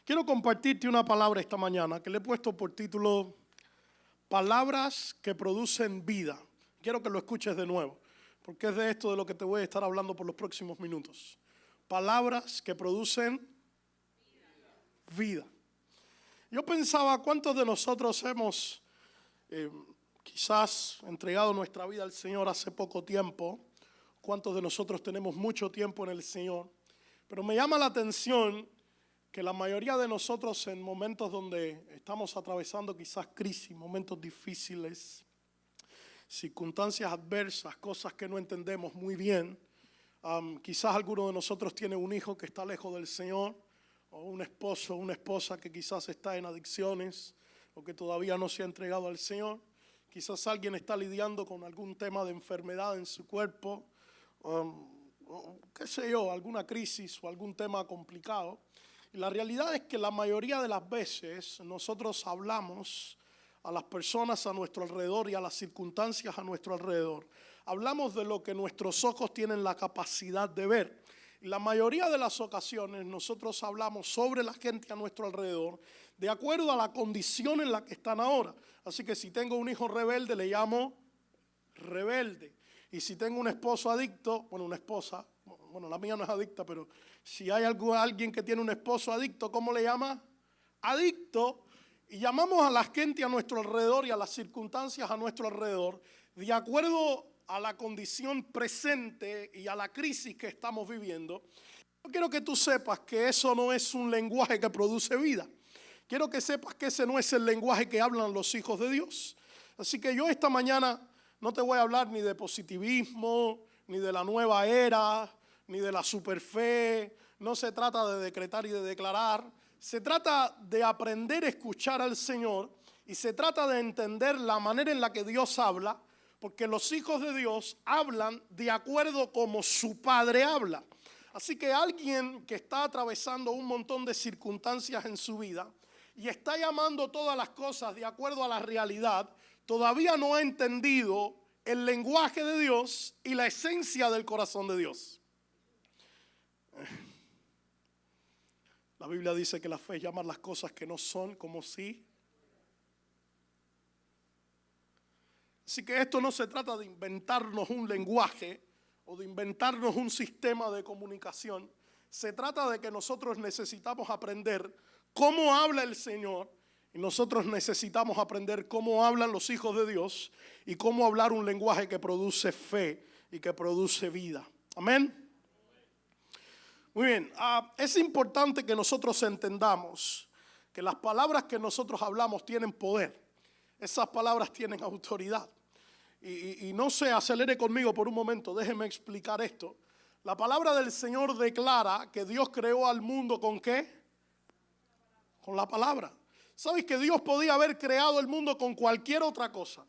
Quiero compartirte una palabra esta mañana que le he puesto por título Palabras que producen vida. Quiero que lo escuches de nuevo, porque es de esto de lo que te voy a estar hablando por los próximos minutos. Palabras que producen vida. Yo pensaba, ¿cuántos de nosotros hemos quizás entregado nuestra vida al Señor hace poco tiempo? ¿Cuántos de nosotros tenemos mucho tiempo en el Señor? Pero me llama la atención que la mayoría de nosotros en momentos donde estamos atravesando quizás crisis, momentos difíciles, circunstancias adversas, cosas que no entendemos muy bien, quizás alguno de nosotros tiene un hijo que está lejos del Señor, o un esposo o una esposa que quizás está en adicciones, o que todavía no se ha entregado al Señor. Quizás alguien está lidiando con algún tema de enfermedad en su cuerpo, o qué sé yo, alguna crisis o algún tema complicado. Y la realidad es que la mayoría de las veces nosotros hablamos a las personas a nuestro alrededor y a las circunstancias a nuestro alrededor. Hablamos de lo que nuestros ojos tienen la capacidad de ver. Y la mayoría de las ocasiones nosotros hablamos sobre la gente a nuestro alrededor de acuerdo a la condición en la que están ahora. Así que si tengo un hijo rebelde, le llamo rebelde. Y si tengo un esposo adicto, bueno, una esposa, bueno, la mía no es adicta, pero si hay alguien que tiene un esposo adicto, ¿cómo le llama? Adicto. Y llamamos a la gente a nuestro alrededor y a las circunstancias a nuestro alrededor de acuerdo a la condición presente y a la crisis que estamos viviendo. Yo quiero que tú sepas que eso no es un lenguaje que produce vida. Quiero que sepas que ese no es el lenguaje que hablan los hijos de Dios. Así que yo esta mañana no te voy a hablar ni de positivismo, ni de la nueva era, ni de la superfe. No se trata de decretar y de declarar. Se trata de aprender a escuchar al Señor y se trata de entender la manera en la que Dios habla, porque los hijos de Dios hablan de acuerdo como su Padre habla. Así que alguien que está atravesando un montón de circunstancias en su vida y está llamando todas las cosas de acuerdo a la realidad, todavía no ha entendido el lenguaje de Dios y la esencia del corazón de Dios. La Biblia dice que la fe es llamar las cosas que no son como si. Así que esto no se trata de inventarnos un lenguaje o de inventarnos un sistema de comunicación. Se trata de que nosotros necesitamos aprender cómo habla el Señor y nosotros necesitamos aprender cómo hablan los hijos de Dios y cómo hablar un lenguaje que produce fe y que produce vida. Amén. Muy bien, es importante que nosotros entendamos que las palabras que nosotros hablamos tienen poder. Esas palabras tienen autoridad. Y no se acelere conmigo por un momento, déjeme explicar esto. La palabra del Señor declara que Dios creó al mundo ¿con qué? Con la palabra. ¿Sabes que Dios podía haber creado el mundo con cualquier otra cosa?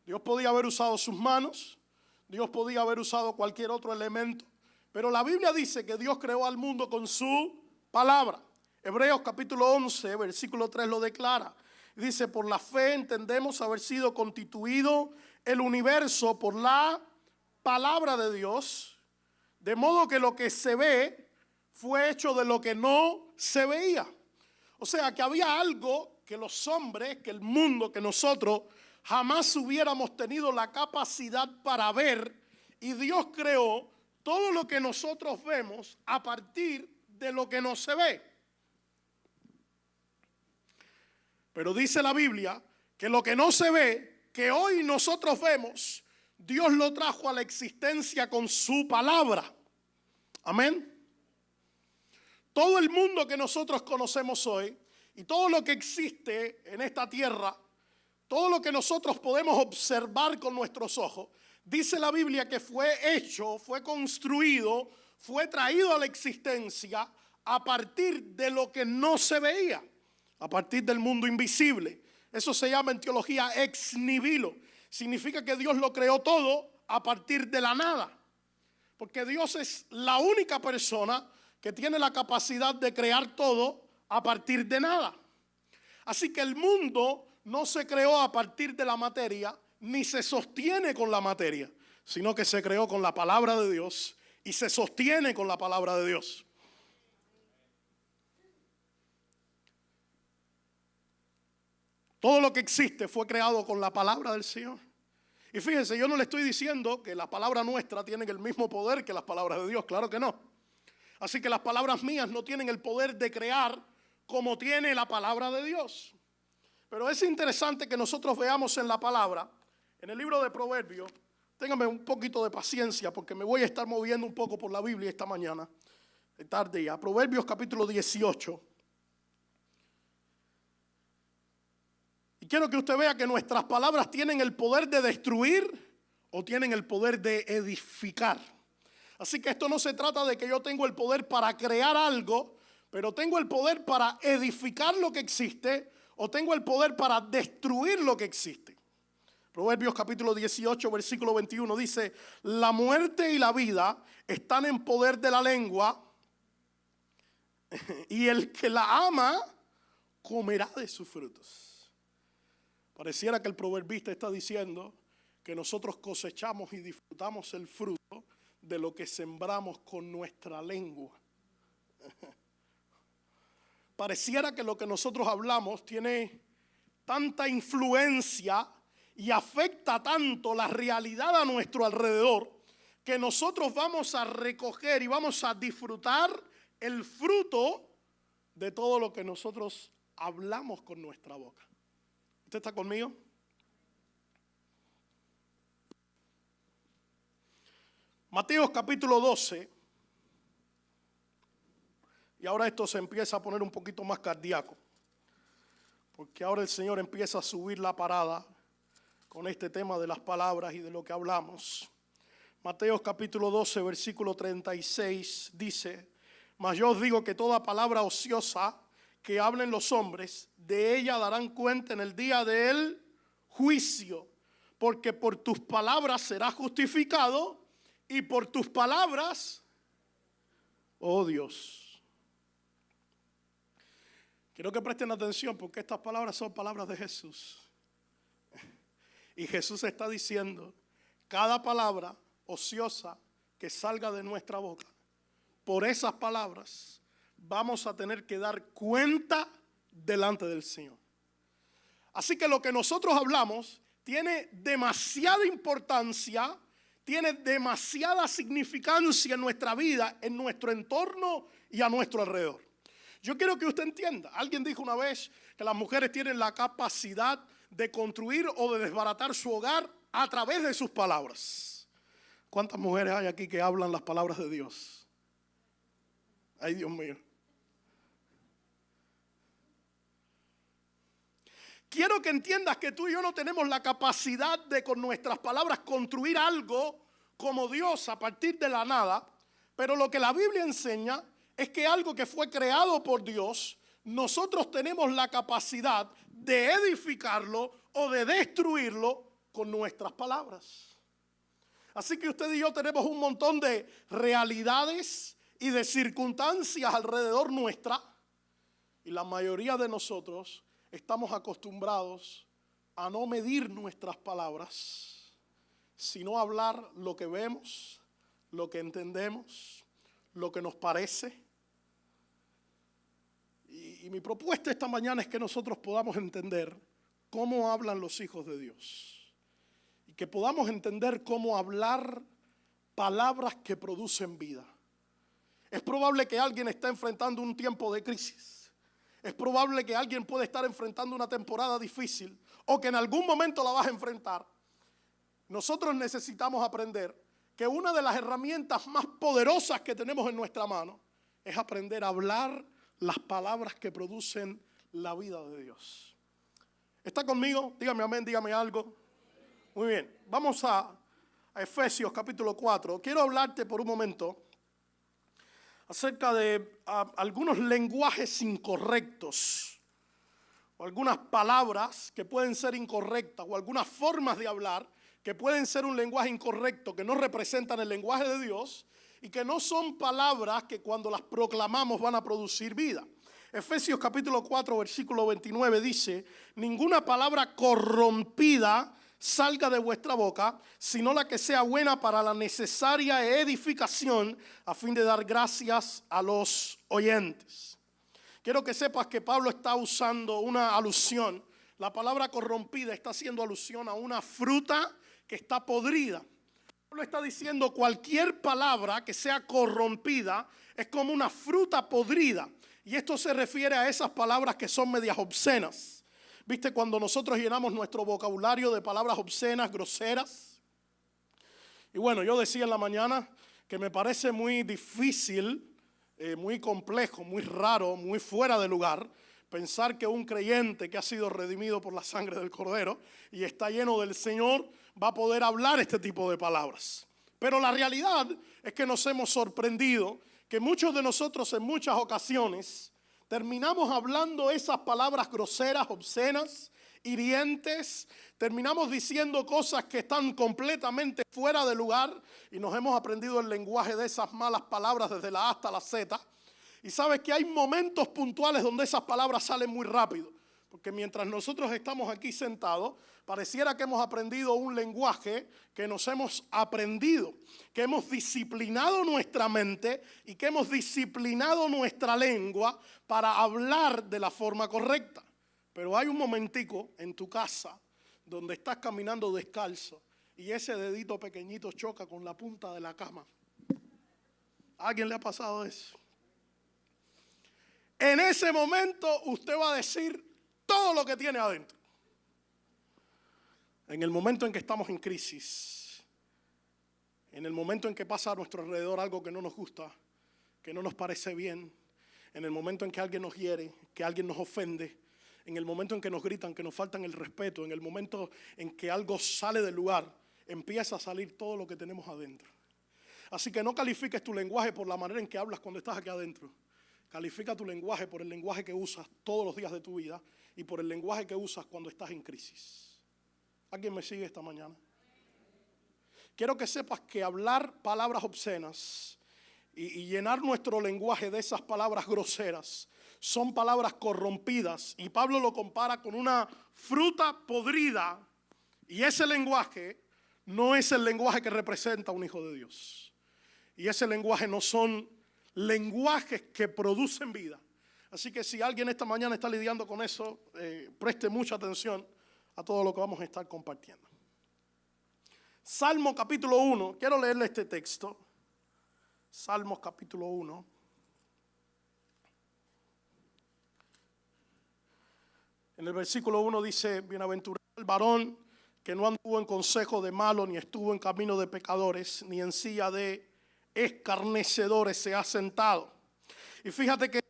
Dios podía haber usado sus manos, Dios podía haber usado cualquier otro elemento. Pero la Biblia dice que Dios creó al mundo con su palabra. Hebreos capítulo 11, versículo 3 lo declara. Dice, por la fe entendemos haber sido constituido el universo por la palabra de Dios, de modo que lo que se ve fue hecho de lo que no se veía. O sea, que había algo que los hombres, que el mundo, que nosotros jamás hubiéramos tenido la capacidad para ver, y Dios creó todo lo que nosotros vemos a partir de lo que no se ve. Pero dice la Biblia que lo que no se ve, que hoy nosotros vemos, Dios lo trajo a la existencia con su palabra. Amén. Todo el mundo que nosotros conocemos hoy y todo lo que existe en esta tierra, todo lo que nosotros podemos observar con nuestros ojos, dice la Biblia que fue hecho, fue construido, fue traído a la existencia a partir de lo que no se veía, a partir del mundo invisible. Eso se llama en teología ex nihilo. Significa que Dios lo creó todo a partir de la nada. Porque Dios es la única persona que tiene la capacidad de crear todo a partir de nada. Así que el mundo no se creó a partir de la materia, ni se sostiene con la materia, sino que se creó con la palabra de Dios y se sostiene con la palabra de Dios. Todo lo que existe fue creado con la palabra del Señor. Y fíjense, yo no le estoy diciendo que la palabra nuestra tiene el mismo poder que las palabras de Dios, claro que no. Así que las palabras mías no tienen el poder de crear como tiene la palabra de Dios. Pero es interesante que nosotros veamos en la palabra, en el libro de Proverbios, ténganme un poquito de paciencia porque me voy a estar moviendo un poco por la Biblia esta mañana, tarde ya. Proverbios capítulo 18. Y quiero que usted vea que nuestras palabras tienen el poder de destruir o tienen el poder de edificar. Así que esto no se trata de que yo tengo el poder para crear algo, pero tengo el poder para edificar lo que existe o tengo el poder para destruir lo que existe. Proverbios capítulo 18, versículo 21 dice: la muerte y la vida están en poder de la lengua, y el que la ama comerá de sus frutos. Pareciera que el proverbista está diciendo que nosotros cosechamos y disfrutamos el fruto de lo que sembramos con nuestra lengua. Pareciera que lo que nosotros hablamos tiene tanta influencia y afecta tanto la realidad a nuestro alrededor que nosotros vamos a recoger y vamos a disfrutar el fruto de todo lo que nosotros hablamos con nuestra boca. ¿Usted está conmigo? Mateo capítulo 12. Y ahora esto se empieza a poner un poquito más cardíaco, porque ahora el Señor empieza a subir la parada con este tema de las palabras y de lo que hablamos. Mateo capítulo 12, versículo 36 dice: mas yo os digo que toda palabra ociosa que hablen los hombres, de ella darán cuenta en el día del juicio, porque por tus palabras serás justificado y por tus palabras, oh Dios. Quiero que presten atención porque estas palabras son palabras de Jesús. Y Jesús está diciendo: cada palabra ociosa que salga de nuestra boca, por esas palabras vamos a tener que dar cuenta delante del Señor. Así que lo que nosotros hablamos tiene demasiada importancia, tiene demasiada significancia en nuestra vida, en nuestro entorno y a nuestro alrededor. Yo quiero que usted entienda, alguien dijo una vez que las mujeres tienen la capacidad de construir o de desbaratar su hogar a través de sus palabras. ¿Cuántas mujeres hay aquí que hablan las palabras de Dios? Ay, Dios mío. Quiero que entiendas que tú y yo no tenemos la capacidad de con nuestras palabras construir algo como Dios a partir de la nada, pero lo que la Biblia enseña es que algo que fue creado por Dios, nosotros tenemos la capacidad de edificarlo o de destruirlo con nuestras palabras. Así que usted y yo tenemos un montón de realidades y de circunstancias alrededor nuestra, y la mayoría de nosotros estamos acostumbrados a no medir nuestras palabras, sino a hablar lo que vemos, lo que entendemos, lo que nos parece. Y mi propuesta esta mañana es que nosotros podamos entender cómo hablan los hijos de Dios. Y que podamos entender cómo hablar palabras que producen vida. Es probable que alguien esté enfrentando un tiempo de crisis. Es probable que alguien pueda estar enfrentando una temporada difícil o que en algún momento la vas a enfrentar. Nosotros necesitamos aprender que una de las herramientas más poderosas que tenemos en nuestra mano es aprender a hablar las palabras que producen la vida de Dios. ¿Está conmigo? Dígame amén, dígame algo. Muy bien, vamos a Efesios capítulo 4. Quiero hablarte por un momento acerca de algunos lenguajes incorrectos o algunas palabras que pueden ser incorrectas o algunas formas de hablar que pueden ser un lenguaje incorrecto, que no representan el lenguaje de Dios y que no son palabras que cuando las proclamamos van a producir vida. Efesios capítulo 4 versículo 29 dice: ninguna palabra corrompida salga de vuestra boca, sino la que sea buena para la necesaria edificación, a fin de dar gracias a los oyentes. Quiero que sepas que Pablo está usando una alusión La palabra corrompida está haciendo alusión a una fruta que está podrida. Pablo está diciendo cualquier palabra que sea corrompida es como una fruta podrida. Y esto se refiere a esas palabras que son medias obscenas. ¿Viste cuando nosotros llenamos nuestro vocabulario de palabras obscenas, groseras? Y bueno, yo decía en la mañana que me parece muy difícil, muy complejo, muy raro, muy fuera de lugar pensar que un creyente que ha sido redimido por la sangre del Cordero y está lleno del Señor va a poder hablar este tipo de palabras. Pero la realidad es que nos hemos sorprendido que muchos de nosotros en muchas ocasiones terminamos hablando esas palabras groseras, obscenas, hirientes, terminamos diciendo cosas que están completamente fuera de lugar y nos hemos aprendido el lenguaje de esas malas palabras desde la A hasta la Z. Y sabes que hay momentos puntuales donde esas palabras salen muy rápido, porque mientras nosotros estamos aquí sentados, pareciera que hemos aprendido un lenguaje que nos hemos aprendido, que hemos disciplinado nuestra mente y que hemos disciplinado nuestra lengua para hablar de la forma correcta. Pero hay un momentico en tu casa donde estás caminando descalzo y ese dedito pequeñito choca con la punta de la cama. ¿A alguien le ha pasado eso? En ese momento usted va a decir todo lo que tiene adentro. En el momento en que estamos en crisis, en el momento en que pasa a nuestro alrededor algo que no nos gusta, que no nos parece bien, en el momento en que alguien nos hiere, que alguien nos ofende, en el momento en que nos gritan, que nos faltan el respeto, en el momento en que algo sale del lugar, empieza a salir todo lo que tenemos adentro. Así que no califiques tu lenguaje por la manera en que hablas cuando estás aquí adentro. Califica tu lenguaje por el lenguaje que usas todos los días de tu vida y por el lenguaje que usas cuando estás en crisis. ¿Alguien me sigue esta mañana? Quiero que sepas que hablar palabras obscenas y llenar nuestro lenguaje de esas palabras groseras son palabras corrompidas. Y Pablo lo compara con una fruta podrida. Y ese lenguaje no es el lenguaje que representa a un hijo de Dios. Y ese lenguaje no son lenguajes que producen vida. Así que si alguien esta mañana está lidiando con eso, preste mucha atención a todo lo que vamos a estar compartiendo. Salmo capítulo 1, quiero leerle este texto. Salmos capítulo 1. En el versículo 1 dice: bienaventurado el varón que no anduvo en consejo de malo, ni estuvo en camino de pecadores, ni en silla de escarnecedores se ha sentado. Y fíjate que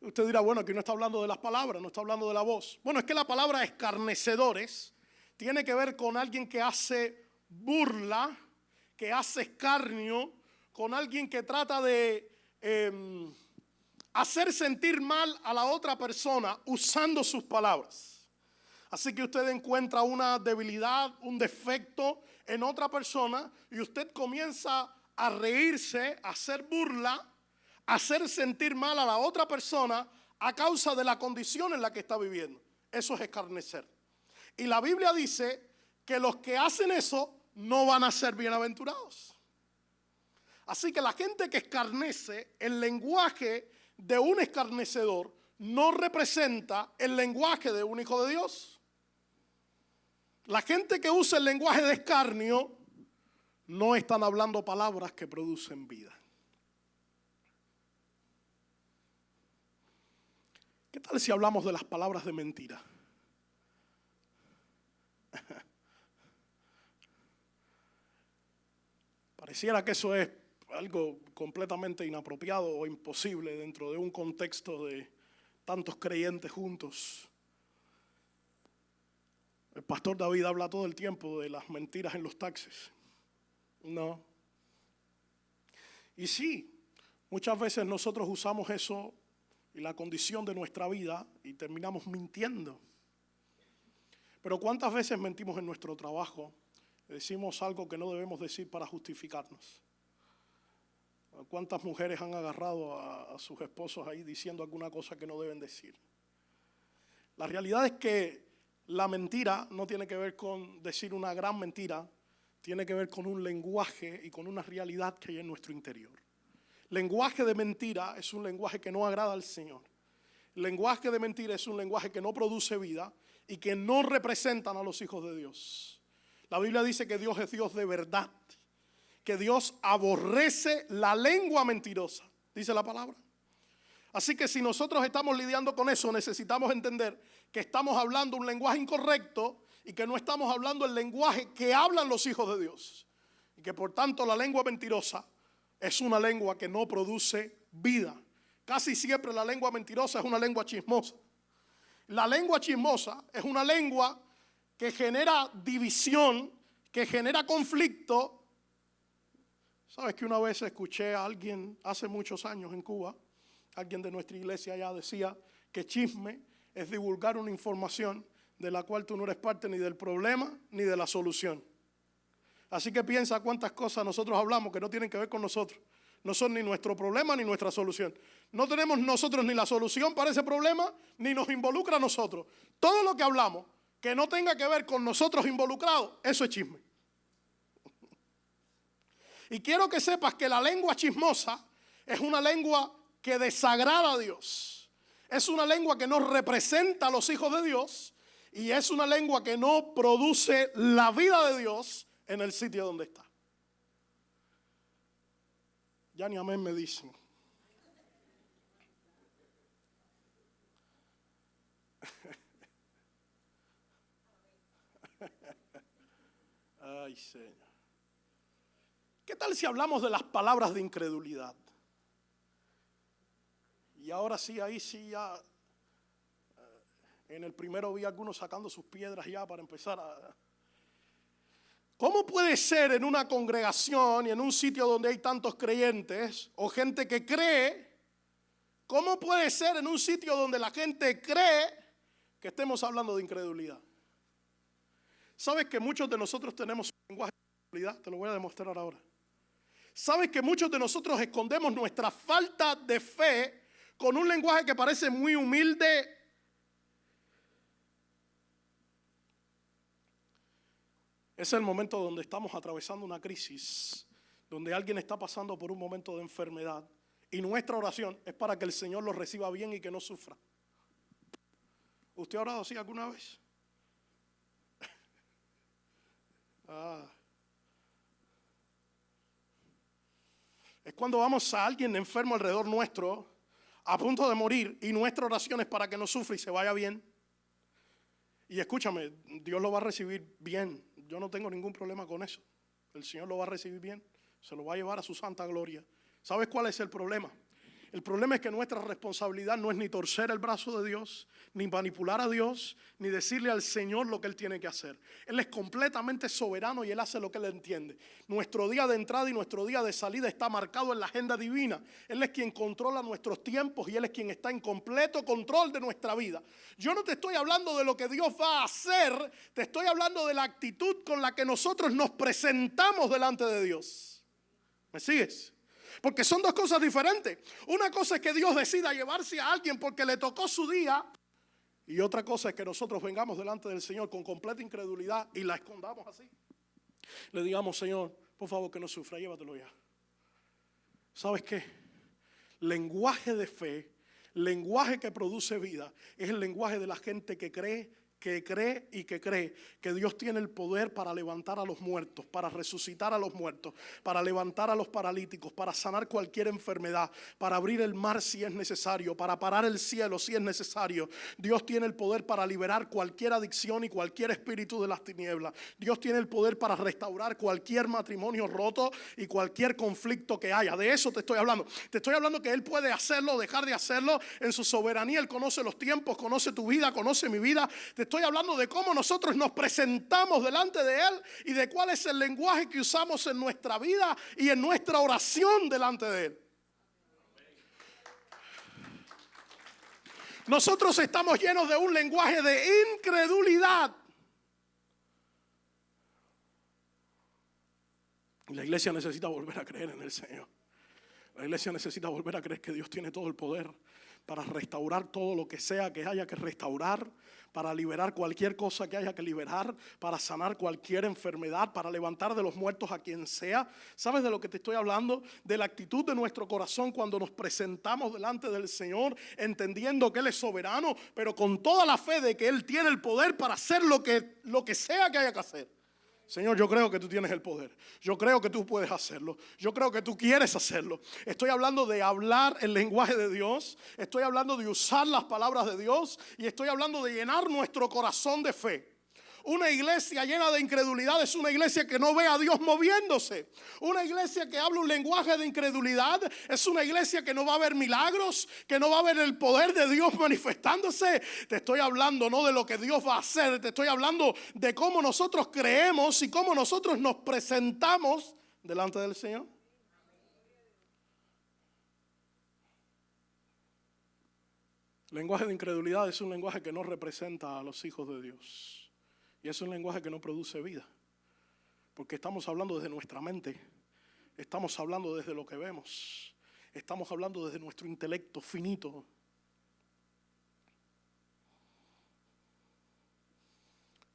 usted dirá, bueno, aquí no está hablando de las palabras, no está hablando de la voz. Bueno, es que la palabra escarnecedores tiene que ver con alguien que hace burla, que hace escarnio, con alguien que trata de hacer sentir mal a la otra persona usando sus palabras. Así que usted encuentra una debilidad, un defecto en otra persona y usted comienza a reírse, a hacer burla, a hacer sentir mal a la otra persona a causa de la condición en la que está viviendo. Eso es escarnecer. Y la Biblia dice que los que hacen eso no van a ser bienaventurados. Así que la gente que escarnece, el lenguaje de un escarnecedor no representa el lenguaje de un hijo de Dios. La gente que usa el lenguaje de escarnio no están hablando palabras que producen vida. ¿Qué tal si hablamos de las palabras de mentira? Pareciera que eso es algo completamente inapropiado o imposible dentro de un contexto de tantos creyentes juntos. El pastor David habla todo el tiempo de las mentiras en los taxis. No. Y sí, muchas veces nosotros usamos eso y la condición de nuestra vida y terminamos mintiendo. Pero ¿cuántas veces mentimos en nuestro trabajo? Decimos algo que no debemos decir para justificarnos. ¿Cuántas mujeres han agarrado a sus esposos ahí diciendo alguna cosa que no deben decir? La realidad es que la mentira no tiene que ver con decir una gran mentira, tiene que ver con un lenguaje y con una realidad que hay en nuestro interior. Lenguaje de mentira es un lenguaje que no agrada al Señor. El lenguaje de mentira es un lenguaje que no produce vida y que no representan a los hijos de Dios. La Biblia dice que Dios es Dios de verdad, que Dios aborrece la lengua mentirosa, dice la palabra. Así que si nosotros estamos lidiando con eso, necesitamos entender que estamos hablando un lenguaje incorrecto y que no estamos hablando el lenguaje que hablan los hijos de Dios. Y que por tanto la lengua mentirosa es una lengua que no produce vida. Casi siempre la lengua mentirosa es una lengua chismosa. La lengua chismosa es una lengua que genera división, que genera conflicto. ¿Sabes que una vez escuché a alguien hace muchos años en Cuba? Alguien de nuestra iglesia ya decía que chisme es divulgar una información de la cual tú no eres parte ni del problema ni de la solución. Así que piensa cuántas cosas nosotros hablamos que no tienen que ver con nosotros. No son ni nuestro problema ni nuestra solución. No tenemos nosotros ni la solución para ese problema, ni nos involucra a nosotros. Todo lo que hablamos que no tenga que ver con nosotros involucrados, eso es chisme. Y quiero que sepas que la lengua chismosa es una lengua que desagrada a Dios. Es una lengua que no representa a los hijos de Dios y es una lengua que no produce la vida de Dios en el sitio donde está. Ya ni amén me dicen. Ay, Señor. ¿Qué tal si hablamos de las palabras de incredulidad? Y ahora sí, ahí sí ya, en el primero vi a algunos sacando sus piedras ya para empezar a... ¿Cómo puede ser en una congregación y en un sitio donde hay tantos creyentes o gente que cree, cómo puede ser en un sitio donde la gente cree que estemos hablando de incredulidad? ¿Sabes que muchos de nosotros tenemos un lenguaje de incredulidad? Te lo voy a demostrar ahora. ¿Sabes que muchos de nosotros escondemos nuestra falta de fe con un lenguaje que parece muy humilde? Es el momento donde estamos atravesando una crisis, donde alguien está pasando por un momento de enfermedad y nuestra oración es para que el Señor lo reciba bien y que no sufra. ¿Usted ha orado así alguna vez? Es cuando vamos a alguien enfermo alrededor nuestro, a punto de morir, y nuestra oración es para que no sufra y se vaya bien. Y escúchame, Dios lo va a recibir bien. Yo no tengo ningún problema con eso. El Señor lo va a recibir bien. Se lo va a llevar a su santa gloria. ¿Sabes cuál es el problema? El problema es que nuestra responsabilidad no es ni torcer el brazo de Dios, ni manipular a Dios, ni decirle al Señor lo que Él tiene que hacer. Él es completamente soberano y Él hace lo que Él entiende. Nuestro día de entrada y nuestro día de salida está marcado en la agenda divina. Él es quien controla nuestros tiempos y Él es quien está en completo control de nuestra vida. Yo no te estoy hablando de lo que Dios va a hacer, te estoy hablando de la actitud con la que nosotros nos presentamos delante de Dios. ¿Me sigues? Porque son dos cosas diferentes. Una cosa es que Dios decida llevarse a alguien porque le tocó su día. Y otra cosa es que nosotros vengamos delante del Señor con completa incredulidad y la escondamos así. Le digamos, Señor, por favor que no sufra, llévatelo ya. ¿Sabes qué? Lenguaje de fe, lenguaje que produce vida, es el lenguaje de la gente que cree y que cree que Dios tiene el poder para levantar a los muertos, para resucitar a los muertos, para levantar a los paralíticos, para sanar cualquier enfermedad, para abrir el mar si es necesario, para parar el cielo si es necesario. Dios tiene el poder para liberar cualquier adicción y cualquier espíritu de las tinieblas. Dios tiene el poder para restaurar cualquier matrimonio roto y cualquier conflicto que haya. De eso te estoy hablando. Te estoy hablando que Él puede hacerlo, dejar de hacerlo en su soberanía. Él conoce los tiempos, conoce tu vida, conoce mi vida. Te estoy hablando de cómo nosotros nos presentamos delante de Él y de cuál es el lenguaje que usamos en nuestra vida y en nuestra oración delante de Él. Nosotros estamos llenos de un lenguaje de incredulidad. La iglesia necesita volver a creer en el Señor. La iglesia necesita volver a creer que Dios tiene todo el poder para restaurar todo lo que sea que haya que restaurar, para liberar cualquier cosa que haya que liberar, para sanar cualquier enfermedad, para levantar de los muertos a quien sea. ¿Sabes de lo que te estoy hablando? De la actitud de nuestro corazón cuando nos presentamos delante del Señor, entendiendo que Él es soberano, pero con toda la fe de que Él tiene el poder para hacer lo que sea que haya que hacer. Señor, yo creo que tú tienes el poder. Yo creo que tú puedes hacerlo. Yo creo que tú quieres hacerlo. Estoy hablando de hablar el lenguaje de Dios. Estoy hablando de usar las palabras de Dios. Y estoy hablando de llenar nuestro corazón de fe. Una iglesia llena de incredulidad es una iglesia que no ve a Dios moviéndose. Una iglesia que habla un lenguaje de incredulidad es una iglesia que no va a ver milagros, que no va a ver el poder de Dios manifestándose. Te estoy hablando no de lo que Dios va a hacer, te estoy hablando de cómo nosotros creemos y cómo nosotros nos presentamos delante del Señor. El lenguaje de incredulidad es un lenguaje que no representa a los hijos de Dios. Y es un lenguaje que no produce vida, porque estamos hablando desde nuestra mente, estamos hablando desde lo que vemos, estamos hablando desde nuestro intelecto finito.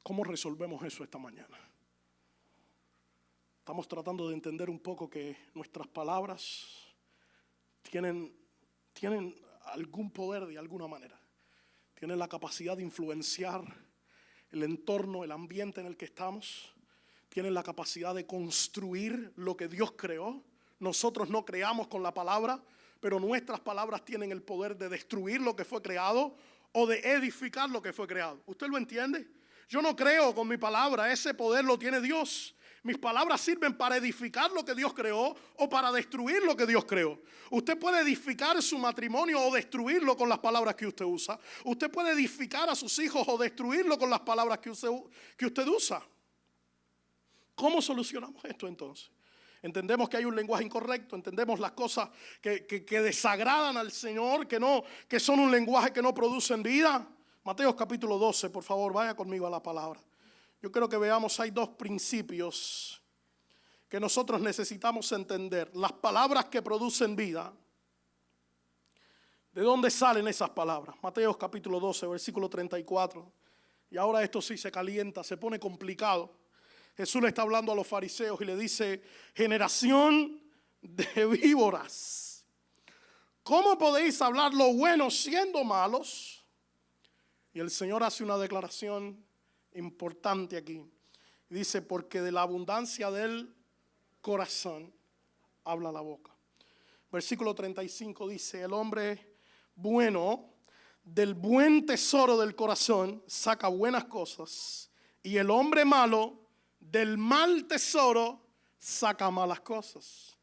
¿Cómo resolvemos eso esta mañana? Estamos tratando de entender un poco que nuestras palabras tienen algún poder de alguna manera, tienen la capacidad de influenciar el entorno, el ambiente en el que estamos, tienen la capacidad de construir lo que Dios creó. Nosotros no creamos con la palabra, pero nuestras palabras tienen el poder de destruir lo que fue creado o de edificar lo que fue creado. ¿Usted lo entiende? Yo no creo con mi palabra, ese poder lo tiene Dios. Mis palabras sirven para edificar lo que Dios creó o para destruir lo que Dios creó. Usted puede edificar su matrimonio o destruirlo con las palabras que usted usa. Usted puede edificar a sus hijos o destruirlo con las palabras que usted usa. ¿Cómo solucionamos esto entonces? Entendemos que hay un lenguaje incorrecto, entendemos las cosas que desagradan al Señor, que son un lenguaje que no producen vida. Mateo capítulo 12, por favor, vaya conmigo a la palabra. Yo creo que veamos, hay dos principios que nosotros necesitamos entender. Las palabras que producen vida. ¿De dónde salen esas palabras? Mateo capítulo 12, versículo 34. Y ahora esto sí se calienta, se pone complicado. Jesús le está hablando a los fariseos y le dice: generación de víboras, ¿cómo podéis hablar lo bueno siendo malos? Y el Señor hace una declaración importante aquí. Dice: porque de la abundancia del corazón habla la boca. Versículo 35 dice: el hombre bueno del buen tesoro del corazón saca buenas cosas, y el hombre malo del mal tesoro saca malas cosas.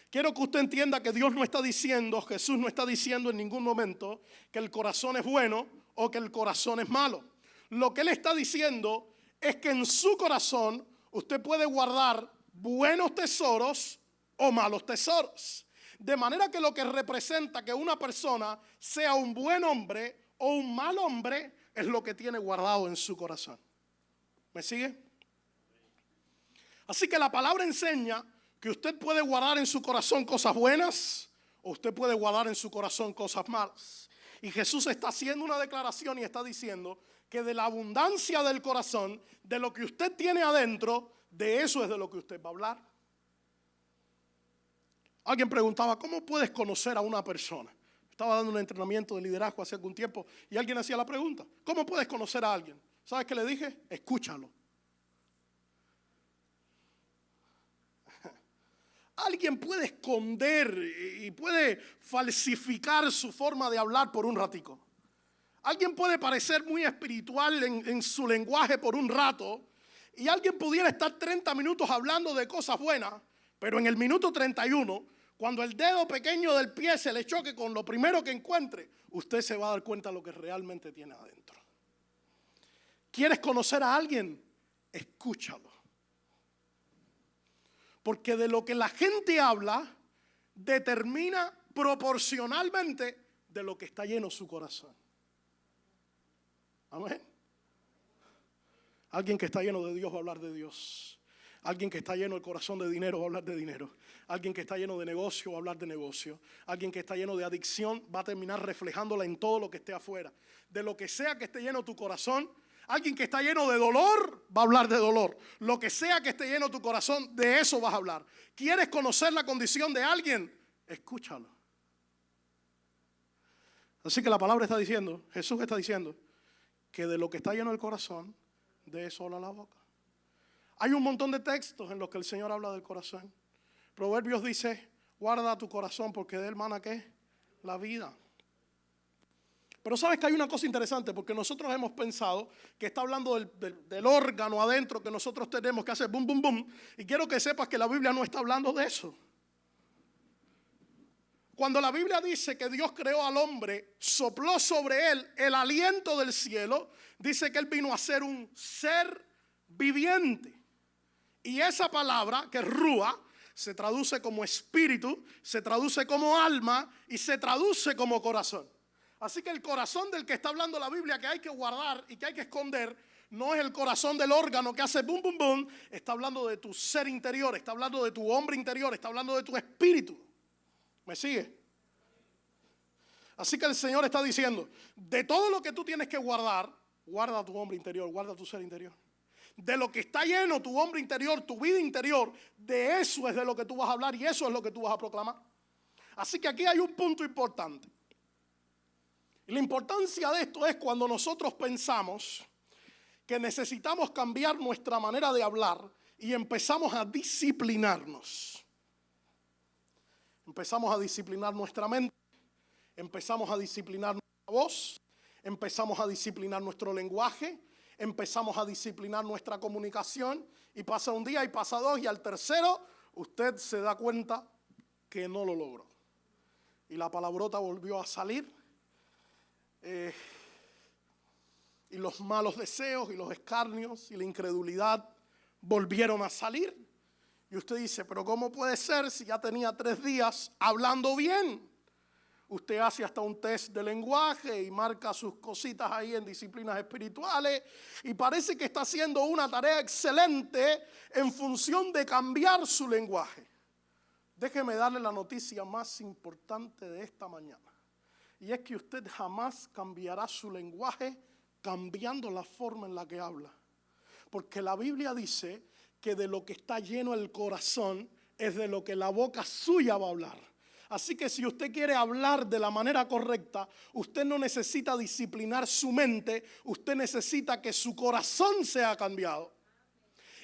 Quiero que usted entienda que Dios no está diciendo, Jesús no está diciendo en ningún momento que el corazón es bueno o que el corazón es malo. Lo que Él está diciendo es que en su corazón usted puede guardar buenos tesoros o malos tesoros. De manera que lo que representa que una persona sea un buen hombre o un mal hombre es lo que tiene guardado en su corazón. ¿Me sigue? Así que la palabra enseña que usted puede guardar en su corazón cosas buenas o usted puede guardar en su corazón cosas malas. Y Jesús está haciendo una declaración y está diciendo que de la abundancia del corazón, de lo que usted tiene adentro, de eso es de lo que usted va a hablar. Alguien preguntaba: ¿cómo puedes conocer a una persona? Estaba dando un entrenamiento de liderazgo hace algún tiempo y alguien hacía la pregunta: ¿cómo puedes conocer a alguien? ¿Sabes qué le dije? Escúchalo. Alguien puede esconder y puede falsificar su forma de hablar por un ratico. Alguien puede parecer muy espiritual en su lenguaje por un rato, y alguien pudiera estar 30 minutos hablando de cosas buenas, pero en el minuto 31, cuando el dedo pequeño del pie se le choque con lo primero que encuentre, usted se va a dar cuenta de lo que realmente tiene adentro. ¿Quieres conocer a alguien? Escúchalo. Porque de lo que la gente habla determina proporcionalmente de lo que está lleno su corazón. Amén. Alguien que está lleno de Dios va a hablar de Dios. Alguien que está lleno del corazón de dinero va a hablar de dinero. Alguien que está lleno de negocio va a hablar de negocio. Alguien que está lleno de adicción va a terminar reflejándola en todo lo que esté afuera. De lo que sea que esté lleno tu corazón, alguien que está lleno de dolor va a hablar de dolor. Lo que sea que esté lleno tu corazón, de eso vas a hablar. ¿Quieres conocer la condición de alguien? Escúchalo. Así que la palabra está diciendo, Jesús está diciendo, que de lo que está lleno el corazón, de eso habla la boca. Hay un montón de textos en los que el Señor habla del corazón. Proverbios dice, guarda tu corazón porque de él mana ¿qué? La vida. Pero sabes que hay una cosa interesante, porque nosotros hemos pensado que está hablando del órgano adentro que nosotros tenemos que hacer bum, bum, bum. Y quiero que sepas que la Biblia no está hablando de eso. Cuando la Biblia dice que Dios creó al hombre, sopló sobre él el aliento del cielo, dice que él vino a ser un ser viviente. Y esa palabra, que es rúa, se traduce como espíritu, se traduce como alma y se traduce como corazón. Así que el corazón del que está hablando la Biblia, que hay que guardar y que hay que esconder, no es el corazón del órgano que hace bum, bum, bum. Está hablando de tu ser interior, está hablando de tu hombre interior, está hablando de tu espíritu. ¿Me sigue? Así que el Señor está diciendo, de todo lo que tú tienes que guardar, guarda tu hombre interior, guarda tu ser interior. De lo que está lleno tu hombre interior, tu vida interior, de eso es de lo que tú vas a hablar y eso es lo que tú vas a proclamar. Así que aquí hay un punto importante. Y la importancia de esto es cuando nosotros pensamos que necesitamos cambiar nuestra manera de hablar y empezamos a disciplinarnos. Empezamos a disciplinar nuestra mente, empezamos a disciplinar nuestra voz, empezamos a disciplinar nuestro lenguaje, empezamos a disciplinar nuestra comunicación y pasa un día y pasa dos y al tercero usted se da cuenta que no lo logró. Y la palabrota volvió a salir y los malos deseos y los escarnios y la incredulidad volvieron a salir. Y usted dice, pero ¿cómo puede ser si ya tenía 3 días hablando bien? Usted hace hasta un test de lenguaje y marca sus cositas ahí en disciplinas espirituales y parece que está haciendo una tarea excelente en función de cambiar su lenguaje. Déjeme darle la noticia más importante de esta mañana. Y es que usted jamás cambiará su lenguaje cambiando la forma en la que habla. Porque la Biblia dice que de lo que está lleno el corazón es de lo que la boca suya va a hablar. Así que si usted quiere hablar de la manera correcta, usted no necesita disciplinar su mente, usted necesita que su corazón sea cambiado.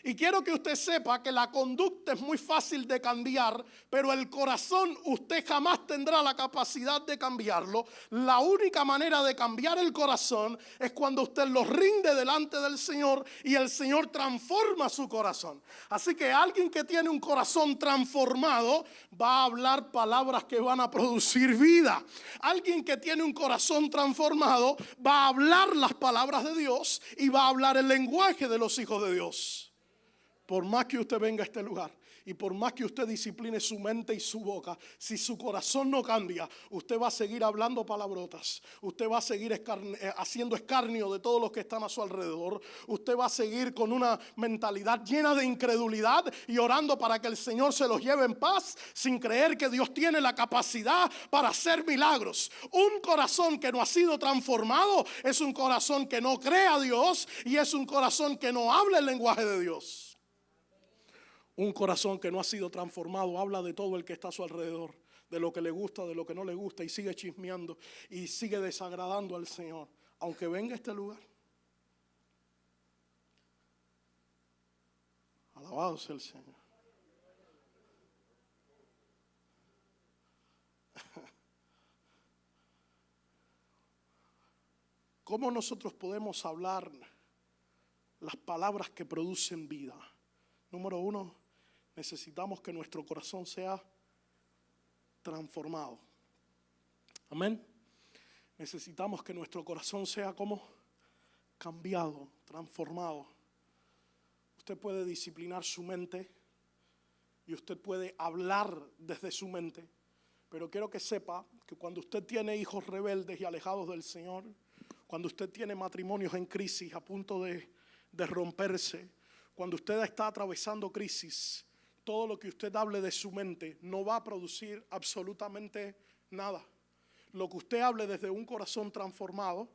Y quiero que usted sepa que la conducta es muy fácil de cambiar, pero el corazón usted jamás tendrá la capacidad de cambiarlo. La única manera de cambiar el corazón es cuando usted lo rinde delante del Señor y el Señor transforma su corazón. Así que alguien que tiene un corazón transformado va a hablar palabras que van a producir vida. Alguien que tiene un corazón transformado va a hablar las palabras de Dios y va a hablar el lenguaje de los hijos de Dios. Por más que usted venga a este lugar y por más que usted discipline su mente y su boca, si su corazón no cambia, usted va a seguir hablando palabrotas, usted va a seguir haciendo escarnio de todos los que están a su alrededor, usted va a seguir con una mentalidad llena de incredulidad y orando para que el Señor se los lleve en paz sin creer que Dios tiene la capacidad para hacer milagros. Un corazón que no ha sido transformado es un corazón que no cree a Dios y es un corazón que no habla el lenguaje de Dios. Un corazón que no ha sido transformado habla de todo el que está a su alrededor, de lo que le gusta, de lo que no le gusta y sigue chismeando y sigue desagradando al Señor, aunque venga a este lugar. Alabado sea el Señor. ¿Cómo nosotros podemos hablar las palabras que producen vida? Número 1, necesitamos que nuestro corazón sea transformado. Amén. Necesitamos que nuestro corazón sea como cambiado, transformado. Usted puede disciplinar su mente y usted puede hablar desde su mente, pero quiero que sepa que cuando usted tiene hijos rebeldes y alejados del Señor, cuando usted tiene matrimonios en crisis a punto de romperse, Cuando usted está atravesando crisis, todo lo que usted hable de su mente no va a producir absolutamente nada. Lo que usted hable desde un corazón transformado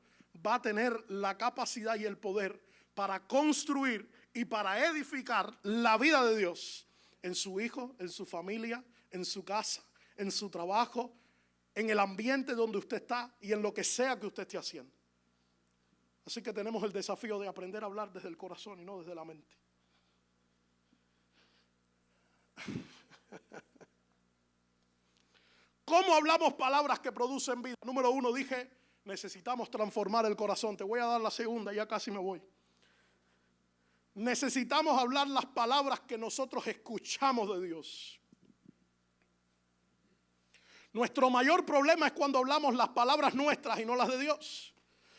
va a tener la capacidad y el poder para construir y para edificar la vida de Dios en su hijo, en su familia, en su casa, en su trabajo, en el ambiente donde usted está y en lo que sea que usted esté haciendo. Así que tenemos el desafío de aprender a hablar desde el corazón y no desde la mente. ¿Cómo hablamos palabras que producen vida? Número 1, dije, necesitamos transformar el corazón. Te voy a dar la segunda, ya casi me voy. Necesitamos hablar las palabras que nosotros escuchamos de Dios. Nuestro mayor problema es cuando hablamos las palabras nuestras y no las de Dios.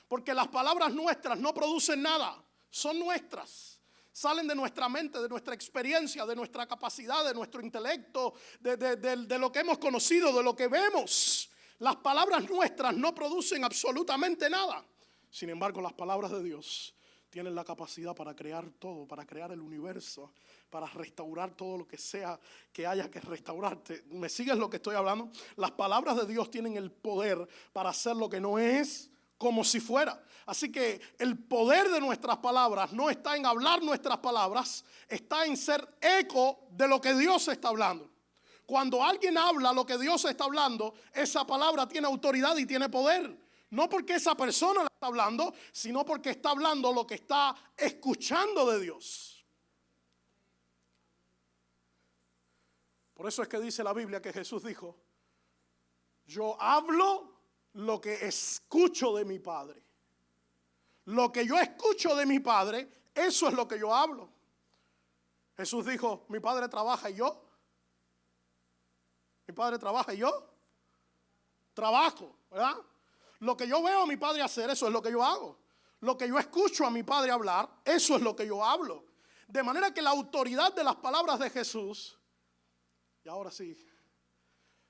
Porque las palabras nuestras no producen nada, son nuestras. Salen de nuestra mente, de nuestra experiencia, de nuestra capacidad, de nuestro intelecto, de lo que hemos conocido, de lo que vemos. Las palabras nuestras no producen absolutamente nada. Sin embargo, las palabras de Dios tienen la capacidad para crear todo, para crear el universo, para restaurar todo lo que sea que haya que restaurarte. ¿Me sigues lo que estoy hablando? Las palabras de Dios tienen el poder para hacer lo que no es como si fuera. Así que el poder de nuestras palabras no está en hablar nuestras palabras, está en ser eco de lo que Dios está hablando. Cuando alguien habla lo que Dios está hablando, esa palabra tiene autoridad y tiene poder. No porque esa persona la está hablando, sino porque está hablando lo que está escuchando de Dios. Por eso es que dice la Biblia que Jesús dijo: yo hablo lo que escucho de mi Padre. Lo que yo escucho de mi Padre, eso es lo que yo hablo. Jesús dijo: mi Padre trabaja y yo. Mi Padre trabaja y yo trabajo, ¿verdad? Lo que yo veo a mi Padre hacer, eso es lo que yo hago. Lo que yo escucho a mi Padre hablar, eso es lo que yo hablo. De manera que la autoridad de las palabras de Jesús, y ahora sí,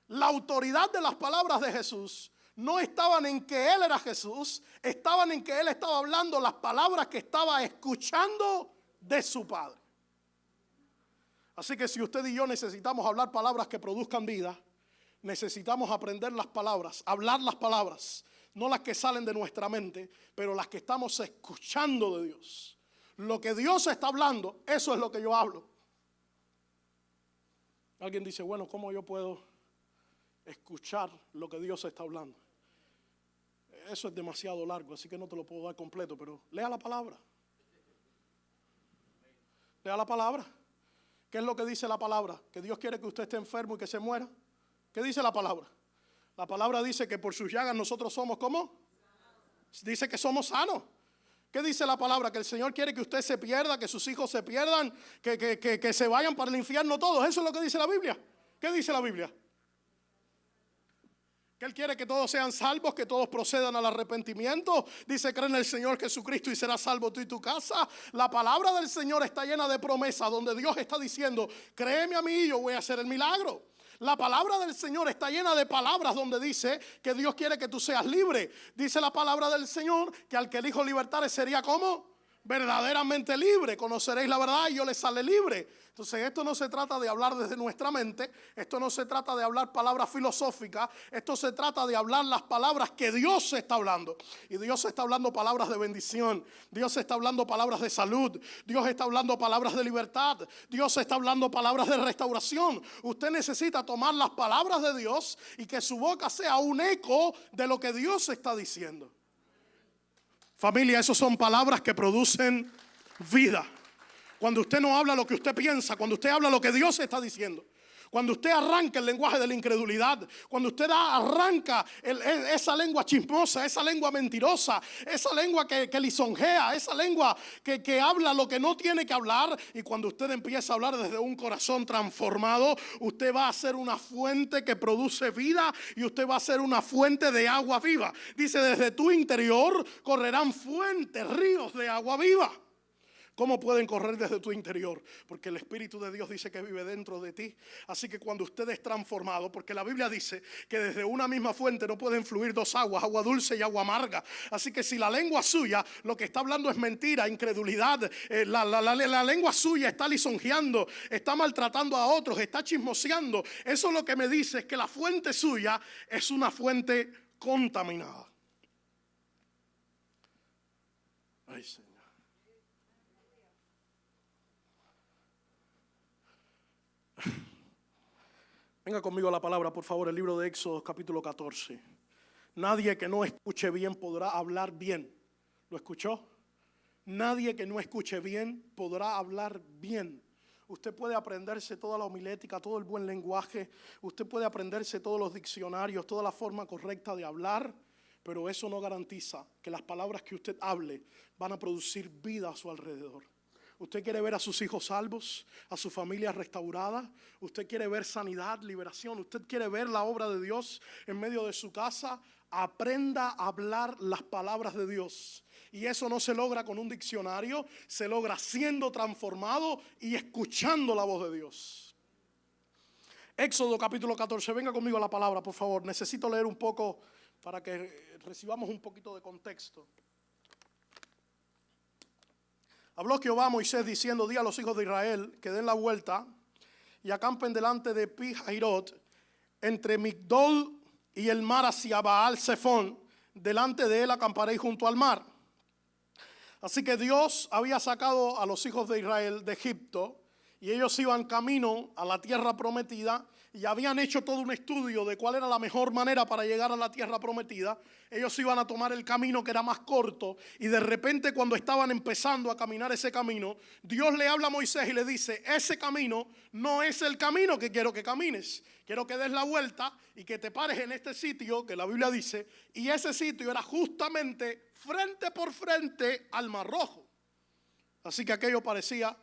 la autoridad de las palabras de Jesús no estaban en que Él era Jesús, estaban en que Él estaba hablando las palabras que estaba escuchando de su Padre. Así que si usted y yo necesitamos hablar palabras que produzcan vida, necesitamos aprender las palabras, hablar las palabras, no las que salen de nuestra mente, pero las que estamos escuchando de Dios. Lo que Dios está hablando, eso es lo que yo hablo. Alguien dice: bueno, ¿cómo yo puedo escuchar lo que Dios está hablando? Eso es demasiado largo, así que no te lo puedo dar completo, pero lea la palabra. Lea la palabra. ¿Qué es lo que dice la palabra? ¿Que Dios quiere que usted esté enfermo y que se muera? ¿Qué dice la palabra? La palabra dice que por sus llagas nosotros somos ¿cómo? Dice que somos sanos. ¿Qué dice la palabra? Que el Señor quiere que usted se pierda, que sus hijos se pierdan, que se vayan para el infierno todos. Eso es lo que dice la Biblia. ¿Qué dice la Biblia? Que Él quiere que todos sean salvos, que todos procedan al arrepentimiento. Dice: cree en el Señor Jesucristo y serás salvo tú y tu casa. La palabra del Señor está llena de promesas donde Dios está diciendo: créeme a mí y yo voy a hacer el milagro. La palabra del Señor está llena de palabras donde dice que Dios quiere que tú seas libre. Dice la palabra del Señor que al que el Hijo libertare sería ¿cómo? Verdaderamente libre. Conoceréis la verdad y yo les sale libre. Entonces esto no se trata de hablar desde nuestra mente, esto no se trata de hablar palabras filosóficas, esto se trata de hablar las palabras que Dios está hablando. Y Dios está hablando palabras de bendición, Dios está hablando palabras de salud, Dios está hablando palabras de libertad, Dios está hablando palabras de restauración. Usted necesita tomar las palabras de Dios y que su boca sea un eco de lo que Dios está diciendo. Familia, esas son palabras que producen vida. Cuando usted no habla lo que usted piensa, cuando usted habla lo que Dios está diciendo, cuando usted arranca el lenguaje de la incredulidad, cuando usted arranca esa lengua chismosa, esa lengua mentirosa, esa lengua que lisonjea, esa lengua que habla lo que no tiene que hablar, y cuando usted empieza a hablar desde un corazón transformado, usted va a ser una fuente que produce vida y usted va a ser una fuente de agua viva. Dice: desde tu interior correrán fuentes, ríos de agua viva. ¿Cómo pueden correr desde tu interior? Porque el Espíritu de Dios dice que vive dentro de ti. Así que cuando usted es transformado, porque la Biblia dice que desde una misma fuente no pueden fluir dos aguas, agua dulce y agua amarga. Así que si la lengua suya lo que está hablando es mentira, incredulidad, la lengua suya está lisonjeando, está maltratando a otros, está chismoseando, eso lo que me dice es que la fuente suya es una fuente contaminada. Ay, Señor. Venga conmigo a la palabra, por favor, el libro de Éxodo, capítulo 14. Nadie que no escuche bien podrá hablar bien. ¿Lo escuchó? Nadie que no escuche bien podrá hablar bien. Usted puede aprenderse toda la homilética, todo el buen lenguaje. Usted puede aprenderse todos los diccionarios, toda la forma correcta de hablar. Pero eso no garantiza que las palabras que usted hable van a producir vida a su alrededor. Usted quiere ver a sus hijos salvos, a su familia restaurada. Usted quiere ver sanidad, liberación. Usted quiere ver la obra de Dios en medio de su casa. Aprenda a hablar las palabras de Dios. Y eso no se logra con un diccionario, se logra siendo transformado y escuchando la voz de Dios. Éxodo capítulo 14, venga conmigo a la palabra, por favor. Necesito leer un poco para que recibamos un poquito de contexto. Habló Jehová a Moisés diciendo: di a los hijos de Israel que den la vuelta y acampen delante de Pi-Hahirot, entre Migdol y el mar hacia Baal-Zephón. Delante de él acamparéis junto al mar. Así que Dios había sacado a los hijos de Israel de Egipto y ellos iban camino a la tierra prometida y habían hecho todo un estudio de cuál era la mejor manera para llegar a la tierra prometida. Ellos iban a tomar el camino que era más corto y de repente, cuando estaban empezando a caminar ese camino, Dios le habla a Moisés y le dice: ese camino no es el camino que quiero que camines. Quiero que des la vuelta y que te pares en este sitio que la Biblia dice, y ese sitio era justamente frente por frente al Mar Rojo. Así que aquello parecía